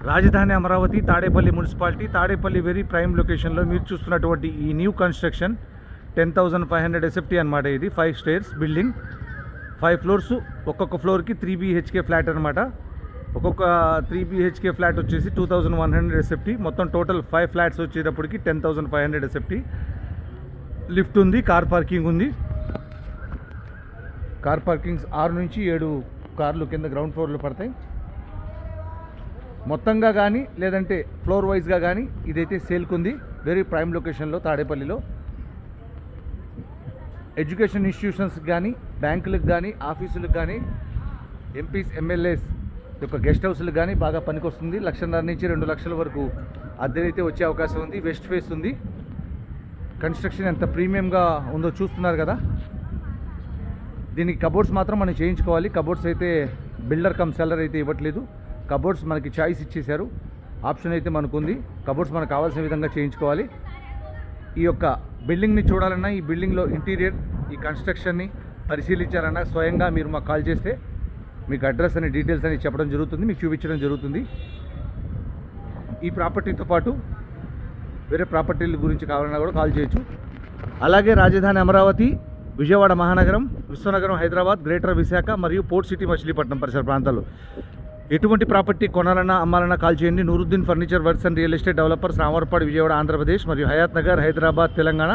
రాజధాని Amaravati Tadepalli municipality, Tadepalli very prime లొకేషన్లో మీరు చూస్తున్నటువంటి ఈ న్యూ కన్స్ట్రక్షన్ 10,500 SFT అనమాట. ఇది 5 స్టేర్స్ బిల్డింగ్, 5 ఫ్లోర్స్. ఒక్కొక్క ఫ్లోర్కి 3 BHK ఫ్లాట్ అనమాట. ఒక్కొక్క 3 BHK ఫ్లాట్ వచ్చేసి 2,100 SFT. మొత్తం టోటల్ 5 ఫ్లాట్స్ వచ్చేటప్పటికి 10,500 SFT. లిఫ్ట్ ఉంది, కార్ పార్కింగ్ ఉంది. కార్ పార్కింగ్స్ 6 నుంచి 7 కార్లు కింద గ్రౌండ్ ఫ్లోర్లో పడతాయి. మొత్తంగా కానీ లేదంటే ఫ్లోర్ వైజ్గా కానీ ఇదైతే సేల్కుంది. వెరీ ప్రైమ్ లొకేషన్లో తాడేపల్లిలో. ఎడ్యుకేషన్ ఇన్స్టిట్యూషన్స్కి కానీ, బ్యాంకులకు కానీ, ఆఫీసులకు కానీ, ఎంపీస్ ఎమ్మెల్యేస్ యొక్క గెస్ట్ హౌస్లకు కానీ బాగా పనికొస్తుంది. 1,50,000 నుంచి 2 లక్షల వరకు అద్దెనైతే వచ్చే అవకాశం ఉంది. వెస్ట్ ఫేస్ ఉంది. కన్స్ట్రక్షన్ ఎంత ప్రీమియంగా ఉందో చూస్తున్నారు కదా. దీనికి కబోర్డ్స్ మాత్రం మనం చేయించుకోవాలి. కబోర్డ్స్ అయితే బిల్డర్ కమ్ సెల్లర్ అయితే ఇవ్వట్లేదు. కబోర్డ్స్ మనకి చాయిస్ ఇచ్చేశారు. ఆప్షన్ అయితే మనకు ఉంది. కబోర్డ్స్ మనకు కావాల్సిన విధంగా చేయించుకోవాలి. ఈ యొక్క బిల్డింగ్ని చూడాలన్నా, ఈ బిల్డింగ్లో ఇంటీరియర్, ఈ కన్స్ట్రక్షన్ని పరిశీలించాలన్నా స్వయంగా మీరు మాకు కాల్ చేస్తే మీకు అడ్రస్ అని డీటెయిల్స్ అని చెప్పడం జరుగుతుంది, మీకు చూపించడం జరుగుతుంది. ఈ ప్రాపర్టీతో పాటు వేరే ప్రాపర్టీల గురించి కావాలన్నా కూడా కాల్ చేయొచ్చు. అలాగే రాజధాని అమరావతి, విజయవాడ మహానగరం, విశ్వనగరం హైదరాబాద్, గ్రేటర్ విశాఖ మరియు పోర్ట్ సిటీ మచిలీపట్నం పరిసర ప్రాంతాల్లో ఎటువంటి ప్రాపర్టీ కొనాలన్నా అమ్మాలన్నా కాల్ చేయండి. Nooruddin furniture works and real estate developers, Ramavarapadu, Vijayawada, Andhra Pradesh మరియు హయాత్ నగర్, హైదరాబాద్, తెలంగాణ.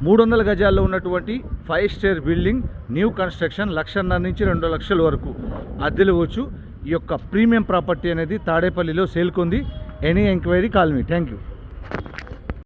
300 గజాల్లో ఉన్నటువంటి 5 స్టార్ బిల్డింగ్, న్యూ కన్స్ట్రక్షన్, 1,50,000 నుంచి 2 లక్షల వరకు అద్దెలవచ్చు. ఈ యొక్క ప్రీమియం ప్రాపర్టీ అనేది తాడేపల్లిలో సేల్కుంది. Any enquiry call me. Thank you.